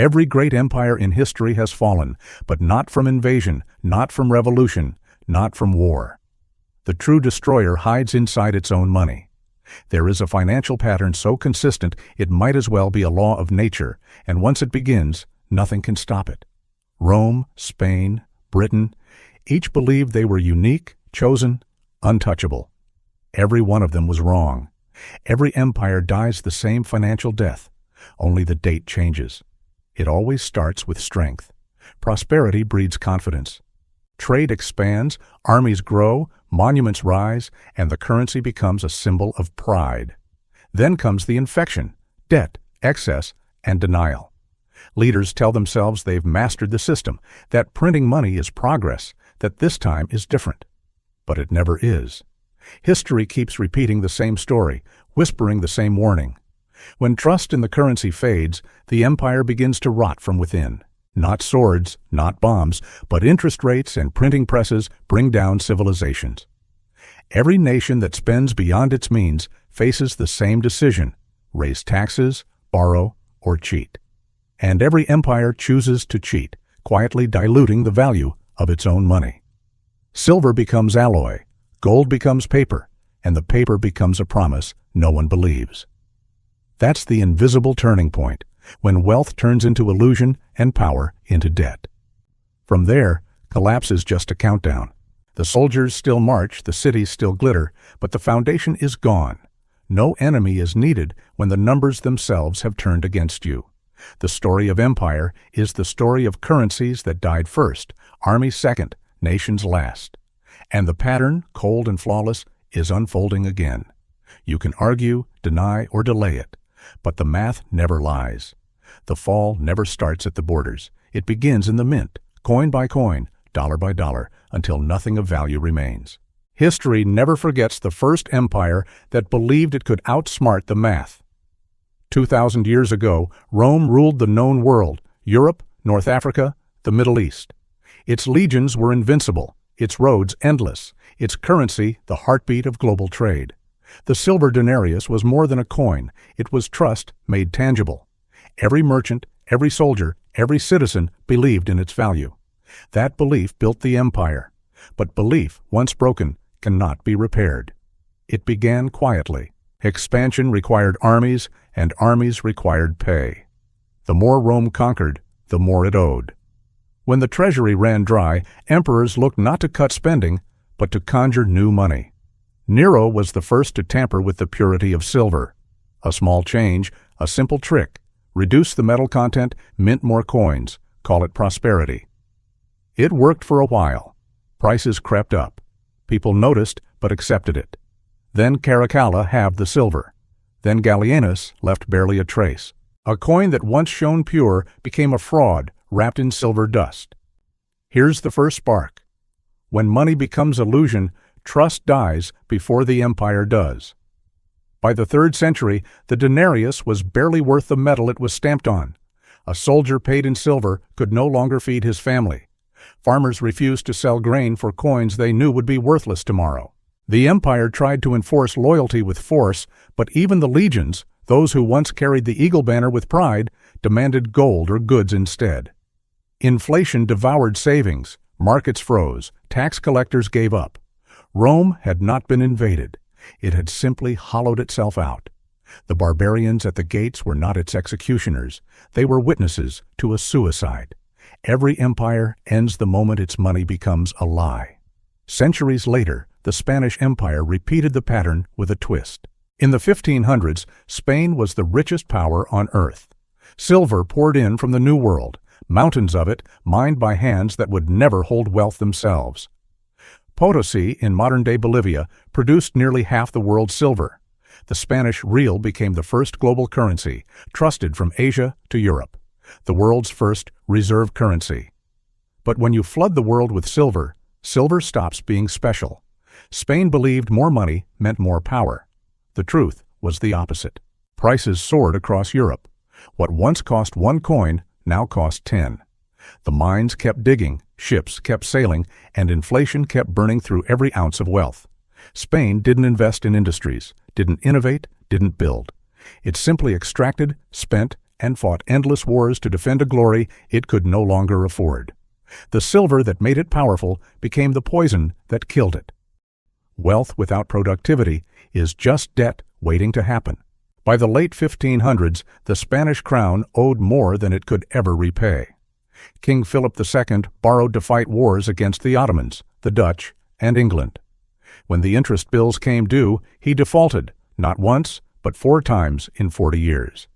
Every great empire in history has fallen, but not from invasion, not from revolution, not from war. The true destroyer hides inside its own money. There is a financial pattern so consistent it might as well be a law of nature, and once it begins, nothing can stop it. Rome, Spain, Britain, each believed they were unique, chosen, untouchable. Every one of them was wrong. Every empire dies the same financial death, only the date changes. It always starts with strength. Prosperity breeds confidence. Trade expands, armies grow, monuments rise, and the currency becomes a symbol of pride. Then comes the infection, debt, excess, and denial. Leaders tell themselves they've mastered the system, that printing money is progress, that this time is different. But it never is. History keeps repeating the same story, whispering the same warning. When trust in the currency fades, the empire begins to rot from within. Not swords, not bombs, but interest rates and printing presses bring down civilizations. Every nation that spends beyond its means faces the same decision: raise taxes, borrow, or cheat. And every empire chooses to cheat, quietly diluting the value of its own money. Silver becomes alloy, gold becomes paper, and the paper becomes a promise no one believes. That's the invisible turning point, when wealth turns into illusion and power into debt. From there, collapse is just a countdown. The soldiers still march, the cities still glitter, but the foundation is gone. No enemy is needed when the numbers themselves have turned against you. The story of empire is the story of currencies that died first, armies second, nations last. And the pattern, cold and flawless, is unfolding again. You can argue, deny, or delay it, but the math never lies. The fall never starts at the borders. It begins in the mint, coin by coin, dollar by dollar, until nothing of value remains. History never forgets the first empire that believed it could outsmart the math. 2,000 years ago, Rome ruled the known world, Europe, North Africa, the Middle East. Its legions were invincible, its roads endless, its currency the heartbeat of global trade. The silver denarius was more than a coin, it was trust made tangible. Every merchant, every soldier, every citizen believed in its value. That belief built the empire. But belief, once broken, cannot be repaired. It began quietly. Expansion required armies, and armies required pay. The more Rome conquered, the more it owed. When the treasury ran dry, emperors looked not to cut spending, but to conjure new money. Nero was the first to tamper with the purity of silver. A small change, a simple trick: reduce the metal content, mint more coins, call it prosperity. It worked for a while. Prices crept up. People noticed but accepted it. Then Caracalla halved the silver. Then Gallienus left barely a trace. A coin that once shone pure became a fraud wrapped in silver dust. Here's the first spark. When money becomes illusion, trust dies before the empire does. By the 3rd century, the denarius was barely worth the metal it was stamped on. A soldier paid in silver could no longer feed his family. Farmers refused to sell grain for coins they knew would be worthless tomorrow. The empire tried to enforce loyalty with force, but even the legions, those who once carried the eagle banner with pride, demanded gold or goods instead. Inflation devoured savings, markets froze, tax collectors gave up. Rome had not been invaded. It had simply hollowed itself out. The barbarians at the gates were not its executioners. They were witnesses to a suicide. Every empire ends the moment its money becomes a lie. Centuries later, the Spanish Empire repeated the pattern with a twist. In the 1500s, Spain was the richest power on earth. Silver poured in from the New World, mountains of it mined by hands that would never hold wealth themselves. Potosi, in modern-day Bolivia, produced nearly half the world's silver. The Spanish real became the first global currency, trusted from Asia to Europe, the world's first reserve currency. But when you flood the world with silver, silver stops being special. Spain believed more money meant more power. The truth was the opposite. Prices soared across Europe. What once cost 1 coin now cost 10. The mines kept digging, ships kept sailing, and inflation kept burning through every ounce of wealth. Spain didn't invest in industries, didn't innovate, didn't build. It simply extracted, spent, and fought endless wars to defend a glory it could no longer afford. The silver that made it powerful became the poison that killed it. Wealth without productivity is just debt waiting to happen. By the late 1500s, the Spanish crown owed more than it could ever repay. King Philip II borrowed to fight wars against the Ottomans, the Dutch, and England. When the interest bills came due, he defaulted, not once, but 4 times in 40 years.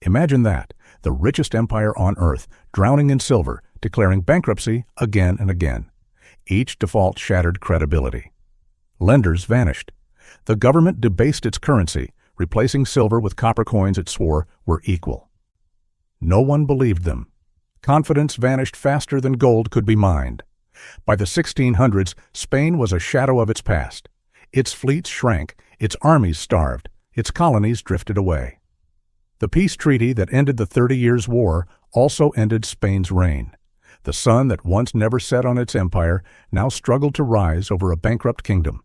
Imagine that, the richest empire on earth, drowning in silver, declaring bankruptcy again and again. Each default shattered credibility. Lenders vanished. The government debased its currency, replacing silver with copper coins it swore were equal. No one believed them. Confidence vanished faster than gold could be mined. By the 1600s, Spain was a shadow of its past. Its fleets shrank, its armies starved, its colonies drifted away. The peace treaty that ended the 30 Years' War also ended Spain's reign. The sun that once never set on its empire now struggled to rise over a bankrupt kingdom.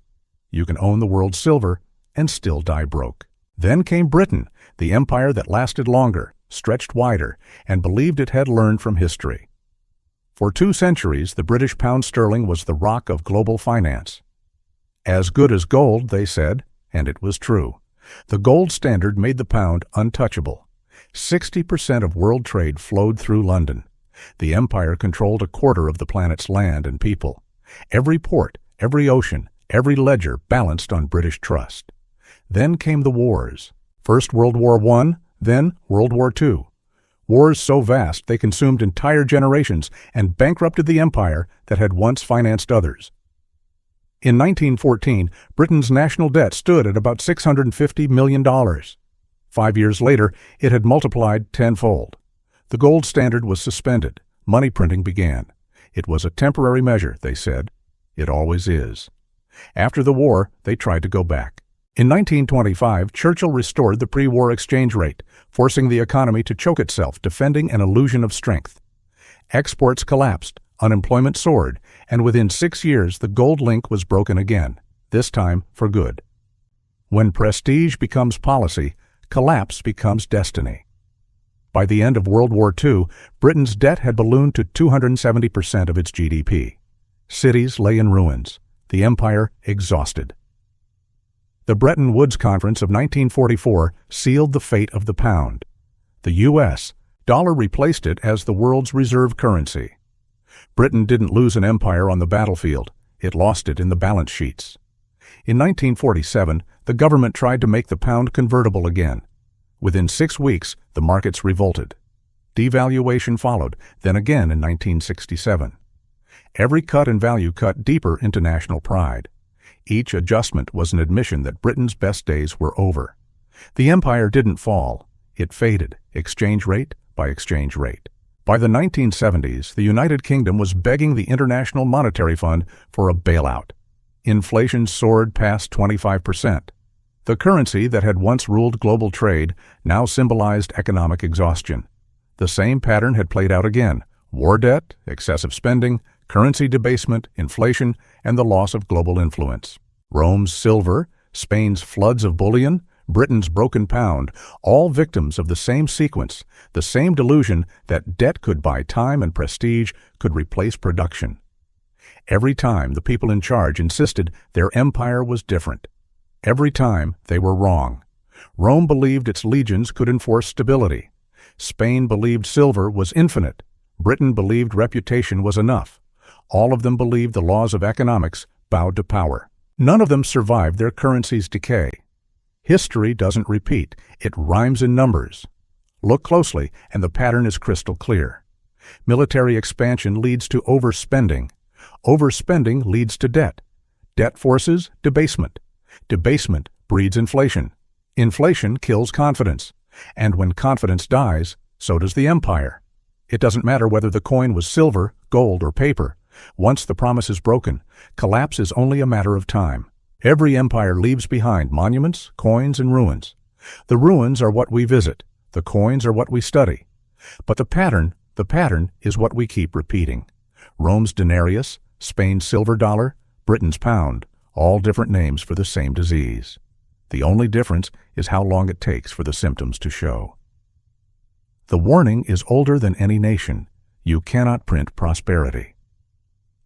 You can own the world's silver and still die broke. Then came Britain, the empire that lasted longer, stretched wider, and believed it had learned from history. For 2 centuries, the British pound sterling was the rock of global finance. As good as gold, they said, and it was true. The gold standard made the pound untouchable. 60% of world trade flowed through London. The empire controlled a quarter of the planet's land and people. Every port, every ocean, every ledger balanced on British trust. Then came the wars. First World War I, then World War II. Wars so vast they consumed entire generations and bankrupted the empire that had once financed others. In 1914, Britain's national debt stood at about $650 million. 5 years later, it had multiplied tenfold. The gold standard was suspended. Money printing began. It was a temporary measure, they said. It always is. After the war, they tried to go back. In 1925, Churchill restored the pre-war exchange rate, forcing the economy to choke itself, defending an illusion of strength. Exports collapsed, unemployment soared, and within 6 years the gold link was broken again, this time for good. When prestige becomes policy, collapse becomes destiny. By the end of World War II, Britain's debt had ballooned to 270% of its GDP. Cities lay in ruins, the empire exhausted. The Bretton Woods Conference of 1944 sealed the fate of the pound. The U.S. dollar replaced it as the world's reserve currency. Britain didn't lose an empire on the battlefield, it lost it in the balance sheets. In 1947, the government tried to make the pound convertible again. Within 6 weeks, the markets revolted. Devaluation followed, then again in 1967. Every cut in value cut deeper into national pride. Each adjustment was an admission that Britain's best days were over. The empire didn't fall. It faded, exchange rate by exchange rate. By the 1970s, the United Kingdom was begging the International Monetary Fund for a bailout. Inflation soared past 25%. The currency that had once ruled global trade now symbolized economic exhaustion. The same pattern had played out again: war debt, excessive spending, currency debasement, inflation, and the loss of global influence. Rome's silver, Spain's floods of bullion, Britain's broken pound, all victims of the same sequence, the same delusion that debt could buy time and prestige, could replace production. Every time the people in charge insisted their empire was different. Every time they were wrong. Rome believed its legions could enforce stability. Spain believed silver was infinite. Britain believed reputation was enough. All of them believed the laws of economics bowed to power. None of them survived their currency's decay. History doesn't repeat, it rhymes in numbers. Look closely, and the pattern is crystal clear. Military expansion leads to overspending. Overspending leads to debt. Debt forces debasement. Debasement breeds inflation. Inflation kills confidence. And when confidence dies, so does the empire. It doesn't matter whether the coin was silver, gold, or paper. Once the promise is broken, collapse is only a matter of time. Every empire leaves behind monuments, coins, and ruins. The ruins are what we visit. The coins are what we study. But the pattern is what we keep repeating. Rome's denarius, Spain's silver dollar, Britain's pound, all different names for the same disease. The only difference is how long it takes for the symptoms to show. The warning is older than any nation. You cannot print prosperity.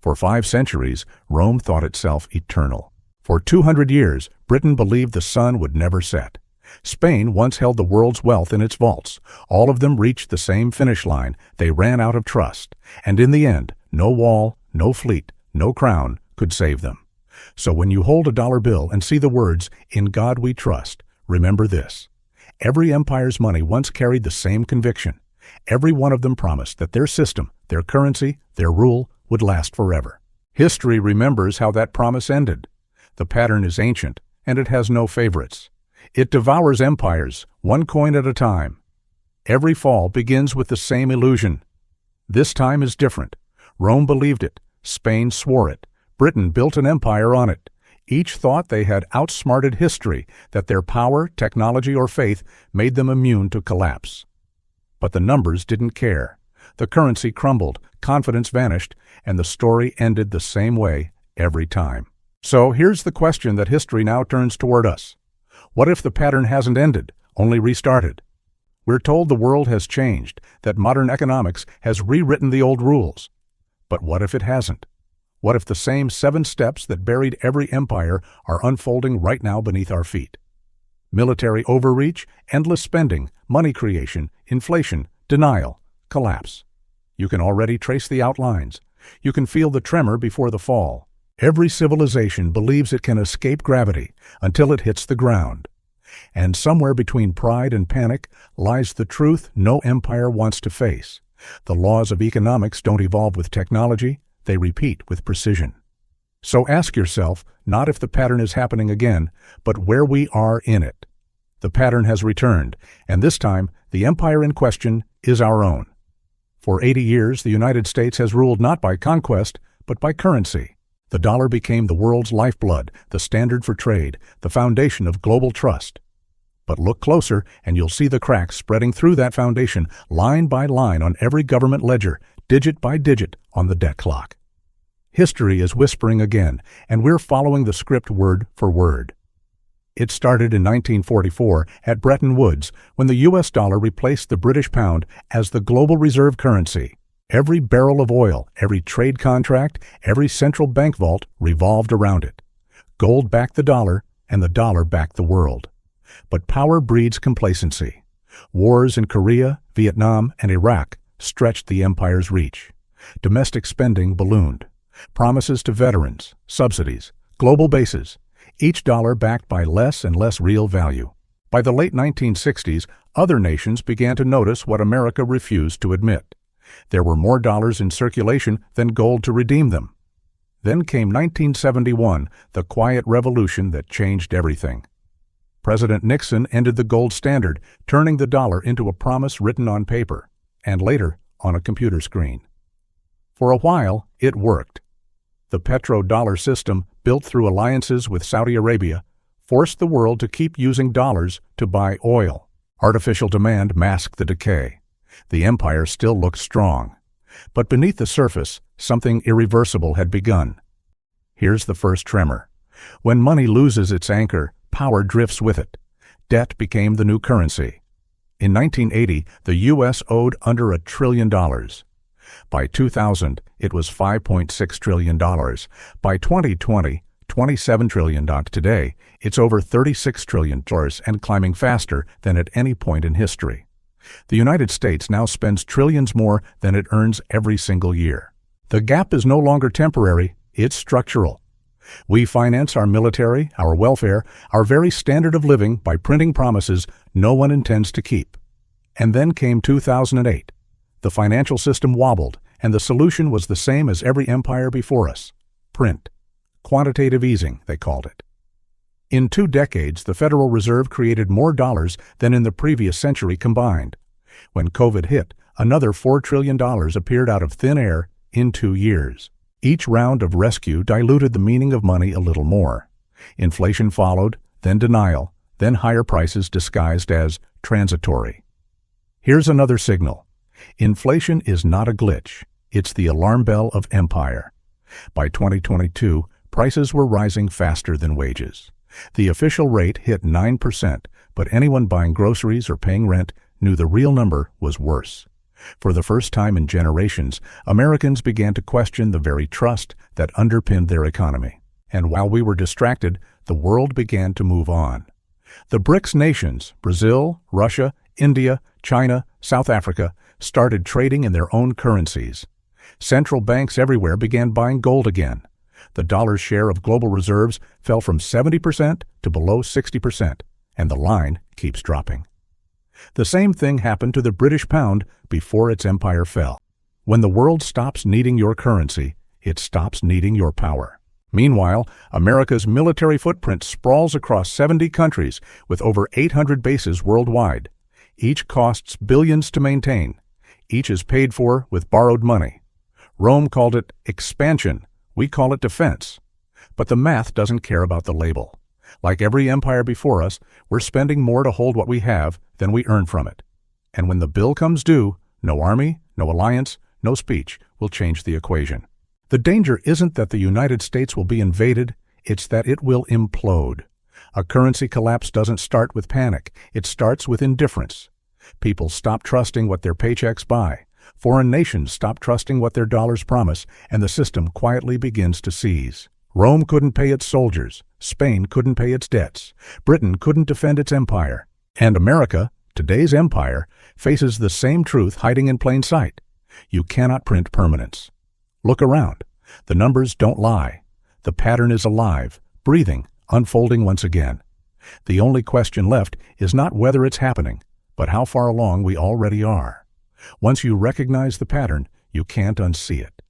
For 5 centuries, Rome thought itself eternal. For 200 years, Britain believed the sun would never set. Spain once held the world's wealth in its vaults. All of them reached the same finish line. They ran out of trust. And in the end, no wall, no fleet, no crown could save them. So when you hold a dollar bill and see the words, "In God we trust," remember this. Every empire's money once carried the same conviction. Every one of them promised that their system, their currency, their rule would last forever. History remembers how that promise ended. The pattern is ancient, and it has no favorites. It devours empires, one coin at a time. Every fall begins with the same illusion. This time is different. Rome believed it. Spain swore it. Britain built an empire on it. Each thought they had outsmarted history, that their power, technology, or faith made them immune to collapse. But the numbers didn't care. The currency crumbled, confidence vanished, and the story ended the same way every time. So here's the question that history now turns toward us. What if the pattern hasn't ended, only restarted? We're told the world has changed, that modern economics has rewritten the old rules. But what if it hasn't? What if the same 7 steps that buried every empire are unfolding right now beneath our feet? Military overreach, endless spending, money creation, inflation, denial, collapse. You can already trace the outlines. You can feel the tremor before the fall. Every civilization believes it can escape gravity until it hits the ground. And somewhere between pride and panic lies the truth no empire wants to face. The laws of economics don't evolve with technology, they repeat with precision. So ask yourself, not if the pattern is happening again, but where we are in it. The pattern has returned, and this time, the empire in question is our own. For 80 years, the United States has ruled not by conquest, but by currency. The dollar became the world's lifeblood, the standard for trade, the foundation of global trust. But look closer, and you'll see the cracks spreading through that foundation, line by line on every government ledger, digit by digit on the debt clock. History is whispering again, and we're following the script word for word. It started in 1944 at Bretton Woods when the US dollar replaced the British pound as the global reserve currency. Every barrel of oil, every trade contract, every central bank vault revolved around it. Gold backed the dollar, and the dollar backed the world. But power breeds complacency. Wars in Korea, Vietnam, and Iraq stretched the empire's reach. Domestic spending ballooned. Promises to veterans, subsidies, global bases, each dollar backed by less and less real value. By the late 1960s, other nations began to notice what America refused to admit. There were more dollars in circulation than gold to redeem them. Then came 1971, the quiet revolution that changed everything. President Nixon ended the gold standard, turning the dollar into a promise written on paper, and later on a computer screen. For a while, it worked. The petrodollar system, built through alliances with Saudi Arabia, forced the world to keep using dollars to buy oil. Artificial demand masked the decay. The empire still looked strong. But beneath the surface, something irreversible had begun. Here's the first tremor. When money loses its anchor, power drifts with it. Debt became the new currency. In 1980, the U.S. owed under $1 trillion. By 2000, it was $5.6 trillion. By 2020, $27 trillion. Today, it's over $36 trillion and climbing faster than at any point in history. The United States now spends trillions more than it earns every single year. The gap is no longer temporary, it's structural. We finance our military, our welfare, our very standard of living by printing promises no one intends to keep. And then came 2008. The financial system wobbled, and the solution was the same as every empire before us: print. Quantitative easing, they called it. In 2 decades, the Federal Reserve created more dollars than in the previous century combined. When COVID hit, another $4 trillion appeared out of thin air in 2 years. Each round of rescue diluted the meaning of money a little more. Inflation followed, then denial, then higher prices disguised as transitory. Here's another signal. Inflation is not a glitch. It's the alarm bell of empire. By 2022, prices were rising faster than wages. The official rate hit 9%, but anyone buying groceries or paying rent knew the real number was worse. For the first time in generations, Americans began to question the very trust that underpinned their economy. And while we were distracted, the world began to move on. The BRICS nations, Brazil, Russia, India, China, South Africa, started trading in their own currencies. Central banks everywhere began buying gold again. The dollar's share of global reserves fell from 70% to below 60%, and the line keeps dropping. The same thing happened to the British pound before its empire fell. When the world stops needing your currency, it stops needing your power. Meanwhile, America's military footprint sprawls across 70 countries with over 800 bases worldwide. Each costs billions to maintain. Each is paid for with borrowed money. Rome called it expansion. We call it defense. But the math doesn't care about the label. Like every empire before us, we're spending more to hold what we have than we earn from it. And when the bill comes due, no army, no alliance, no speech will change the equation. The danger isn't that the United States will be invaded, it's that it will implode. A currency collapse doesn't start with panic, it starts with indifference. People stop trusting what their paychecks buy. Foreign nations stop trusting what their dollars promise, and the system quietly begins to seize. Rome couldn't pay its soldiers. Spain couldn't pay its debts. Britain couldn't defend its empire. And America, today's empire, faces the same truth hiding in plain sight. You cannot print permanence. Look around. The numbers don't lie. The pattern is alive, breathing, unfolding once again. The only question left is not whether it's happening, but how far along we already are. Once you recognize the pattern, you can't unsee it.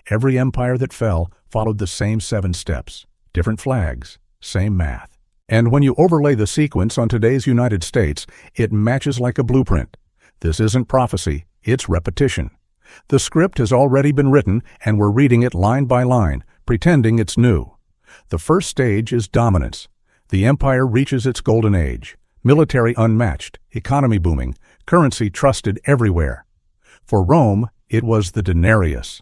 Every empire that fell followed the same 7 steps, different flags, same math. And when you overlay the sequence on today's United States, it matches like a blueprint. This isn't prophecy, it's repetition. The script has already been written, and we're reading it line by line, pretending it's new. The first stage is dominance. The empire reaches its golden age. Military unmatched, economy booming, currency trusted everywhere. For Rome, it was the denarius.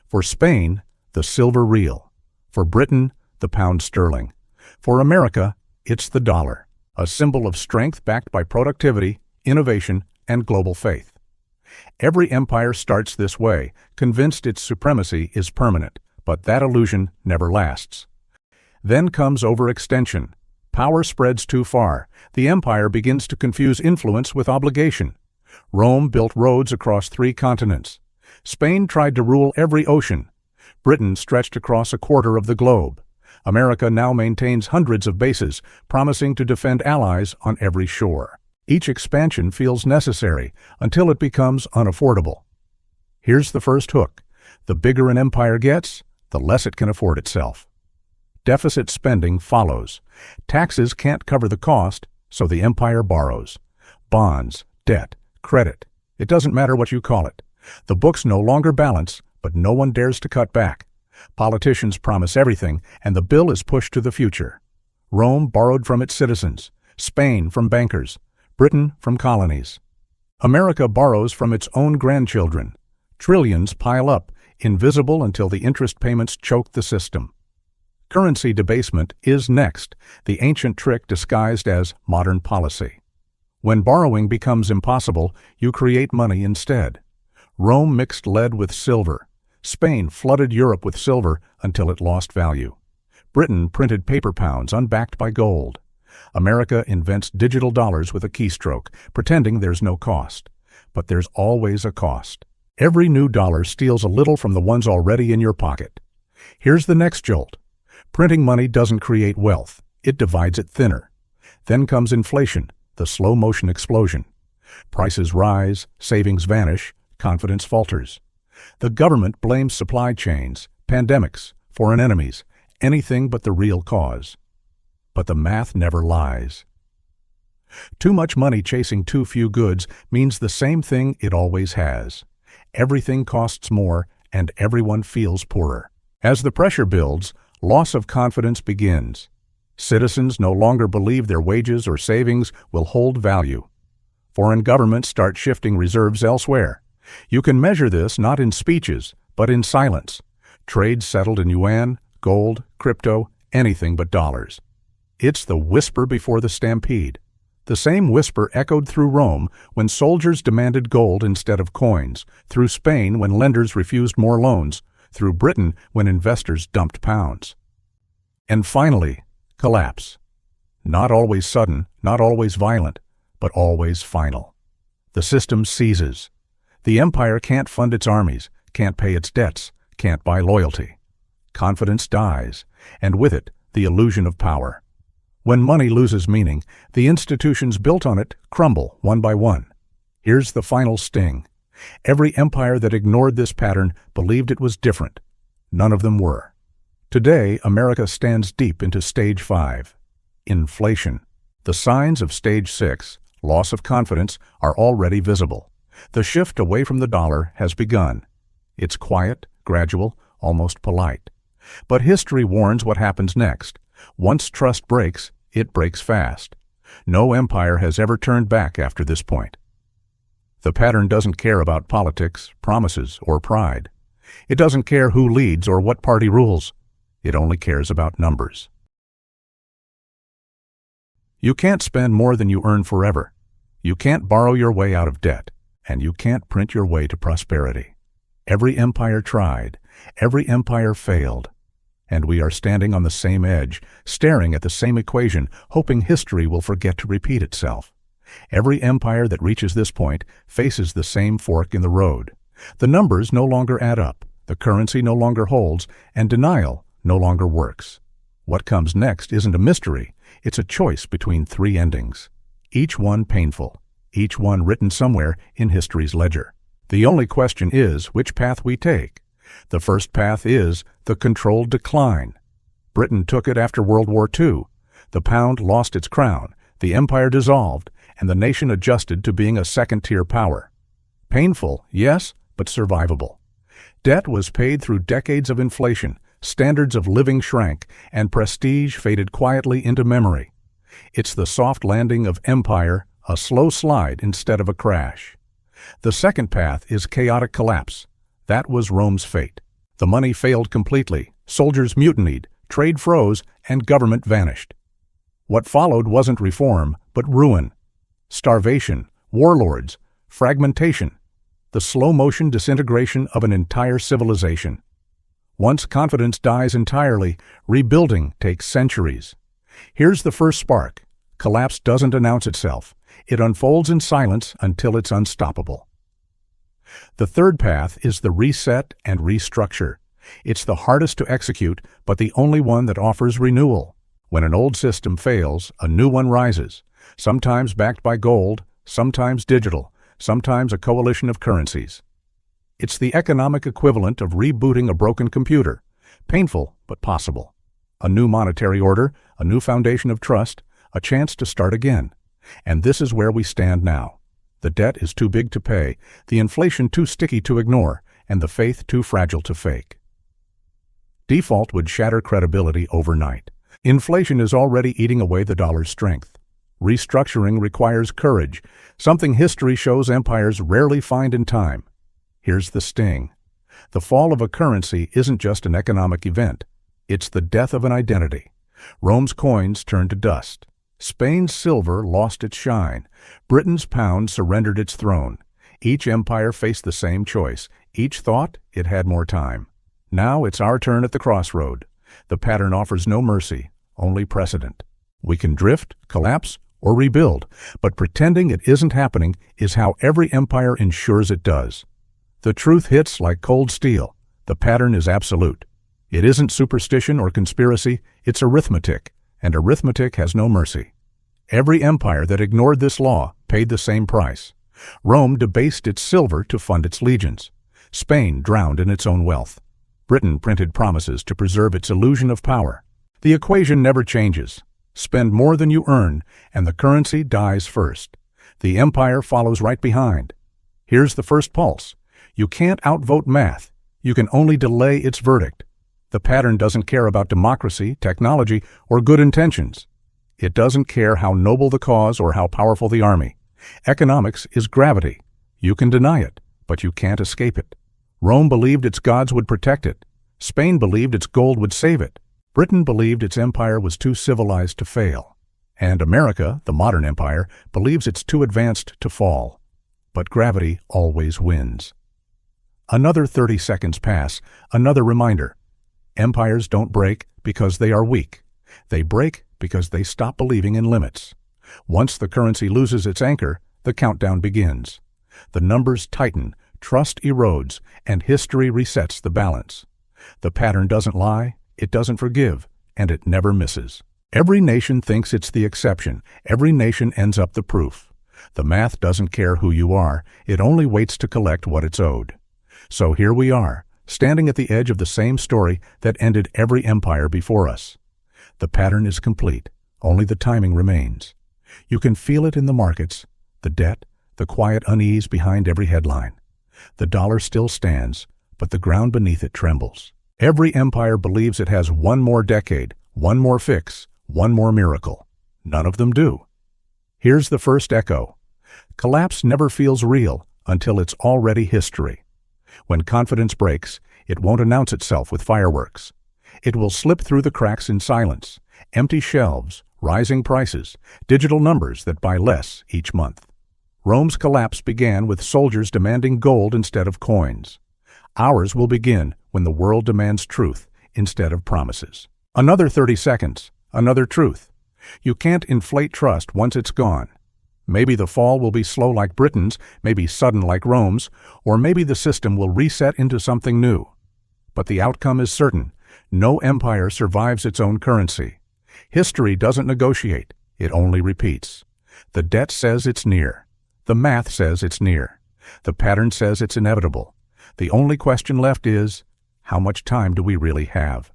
For Spain, the silver real. For Britain, the pound sterling. For America, it's the dollar, a symbol of strength backed by productivity, innovation, and global faith. Every empire starts this way, convinced its supremacy is permanent, but that illusion never lasts. Then comes overextension. Power spreads too far. The empire begins to confuse influence with obligation. Rome built roads across 3 continents. Spain tried to rule every ocean. Britain stretched across a quarter of the globe. America now maintains hundreds of bases, promising to defend allies on every shore. Each expansion feels necessary until it becomes unaffordable. Here's the first hook. The bigger an empire gets, the less it can afford itself. Deficit spending follows. Taxes can't cover the cost, so the empire borrows. Bonds, debt, credit. It doesn't matter what you call it. The books no longer balance, but no one dares to cut back. Politicians promise everything, and the bill is pushed to the future. Rome borrowed from its citizens. Spain from bankers. Britain from colonies. America borrows from its own grandchildren. Trillions pile up, invisible until the interest payments choke the system. Currency debasement is next, the ancient trick disguised as modern policy. When borrowing becomes impossible, you create money instead. Rome mixed lead with silver. Spain flooded Europe with silver until it lost value. Britain printed paper pounds unbacked by gold. America invents digital dollars with a keystroke, pretending there's no cost. But there's always a cost. Every new dollar steals a little from the ones already in your pocket. Here's the next jolt. Printing money doesn't create wealth, it divides it thinner. Then comes inflation, the slow-motion explosion. Prices rise, savings vanish, confidence falters. The government blames supply chains, pandemics, foreign enemies, anything but the real cause. But the math never lies. Too much money chasing too few goods means the same thing it always has. Everything costs more, and everyone feels poorer. As the pressure builds, loss of confidence begins. Citizens no longer believe their wages or savings will hold value. Foreign governments start shifting reserves elsewhere. You can measure this not in speeches, but in silence. Trade settled in yuan, gold, crypto, anything but dollars. It's the whisper before the stampede. The same whisper echoed through Rome when soldiers demanded gold instead of coins, through Spain when lenders refused more loans, through Britain when investors dumped pounds. And finally, collapse. Not always sudden, not always violent, but always final. The system seizes. The empire can't fund its armies, can't pay its debts, can't buy loyalty. Confidence dies, and with it, the illusion of power. When money loses meaning, the institutions built on it crumble one by one. Here's the final sting. Every empire that ignored this pattern believed it was different. None of them were. Today, America stands deep into Stage 5. Inflation. The signs of Stage 6, loss of confidence, are already visible. The shift away from the dollar has begun. It's quiet, gradual, almost polite. But history warns what happens next. Once trust breaks, it breaks fast. No empire has ever turned back after this point. The pattern doesn't care about politics, promises, or pride. It doesn't care who leads or what party rules. It only cares about numbers. You can't spend more than you earn forever. You can't borrow your way out of debt, and you can't print your way to prosperity. Every empire tried. Every empire failed. And we are standing on the same edge, staring at the same equation, hoping history will forget to repeat itself. Every empire that reaches this point faces the same fork in the road. The numbers no longer add up, the currency no longer holds, and denial no longer works. What comes next isn't a mystery, it's a choice between three endings. Each one painful, each one written somewhere in history's ledger. The only question is which path we take. The first path is the controlled decline. Britain took it after World War II. The pound lost its crown, the empire dissolved, and the nation adjusted to being a second-tier power. Painful, yes, but survivable. Debt was paid through decades of inflation, standards of living shrank, and prestige faded quietly into memory. It's the soft landing of empire, a slow slide instead of a crash. The second path is chaotic collapse. That was Rome's fate. The money failed completely, soldiers mutinied, trade froze, and government vanished. What followed wasn't reform, but ruin. Starvation, warlords, fragmentation, the slow-motion disintegration of an entire civilization. Once confidence dies entirely, rebuilding takes centuries. Here's the first spark. Collapse doesn't announce itself. It unfolds in silence until it's unstoppable. The third path is the reset and restructure. It's the hardest to execute, but the only one that offers renewal. When an old system fails, a new one rises, sometimes backed by gold, sometimes digital, sometimes a coalition of currencies. It's the economic equivalent of rebooting a broken computer. Painful, but possible. A new monetary order, a new foundation of trust, a chance to start again. And this is where we stand now. The debt is too big to pay, the inflation too sticky to ignore, and the faith too fragile to fake. Default would shatter credibility overnight. Inflation is already eating away the dollar's strength. Restructuring requires courage, something history shows empires rarely find in time. Here's the sting. The fall of a currency isn't just an economic event. It's the death of an identity. Rome's coins turned to dust. Spain's silver lost its shine. Britain's pound surrendered its throne. Each empire faced the same choice. Each thought it had more time. Now it's our turn at the crossroad. The pattern offers no mercy, only precedent. We can drift, collapse, or rebuild, but pretending it isn't happening is how every empire ensures it does. The truth hits like cold steel. The pattern is absolute. It isn't superstition or conspiracy, it's arithmetic, and arithmetic has no mercy. Every empire that ignored this law paid the same price. Rome debased its silver to fund its legions. Spain drowned in its own wealth. Britain printed promises to preserve its illusion of power. The equation never changes. Spend more than you earn, and the currency dies first. The empire follows right behind. Here's the first pulse. You can't outvote math. You can only delay its verdict. The pattern doesn't care about democracy, technology, or good intentions. It doesn't care how noble the cause or how powerful the army. Economics is gravity. You can deny it, but you can't escape it. Rome believed its gods would protect it. Spain believed its gold would save it. Britain believed its empire was too civilized to fail. And America, the modern empire, believes it's too advanced to fall. But gravity always wins. Another 30 seconds pass, another reminder. Empires don't break because they are weak. They break because they stop believing in limits. Once the currency loses its anchor, the countdown begins. The numbers tighten, trust erodes, and history resets the balance. The pattern doesn't lie, it doesn't forgive, and it never misses. Every nation thinks it's the exception. Every nation ends up the proof. The math doesn't care who you are. It only waits to collect what it's owed. So here we are, standing at the edge of the same story that ended every empire before us. The pattern is complete. Only the timing remains. You can feel it in the markets, the debt, the quiet unease behind every headline. The dollar still stands, but the ground beneath it trembles. Every empire believes it has one more decade, one more fix, one more miracle. None of them do. Here's the first echo. Collapse never feels real until it's already history. When confidence breaks, it won't announce itself with fireworks. It will slip through the cracks in silence, empty shelves, rising prices, digital numbers that buy less each month. Rome's collapse began with soldiers demanding gold instead of coins. Ours will begin when the world demands truth instead of promises. Another 30 seconds, another truth. You can't inflate trust once it's gone. Maybe the fall will be slow like Britain's, maybe sudden like Rome's, or maybe the system will reset into something new. But the outcome is certain. No empire survives its own currency. History doesn't negotiate, it only repeats. The debt says it's near. The math says it's near. The pattern says it's inevitable. The only question left is, how much time do we really have?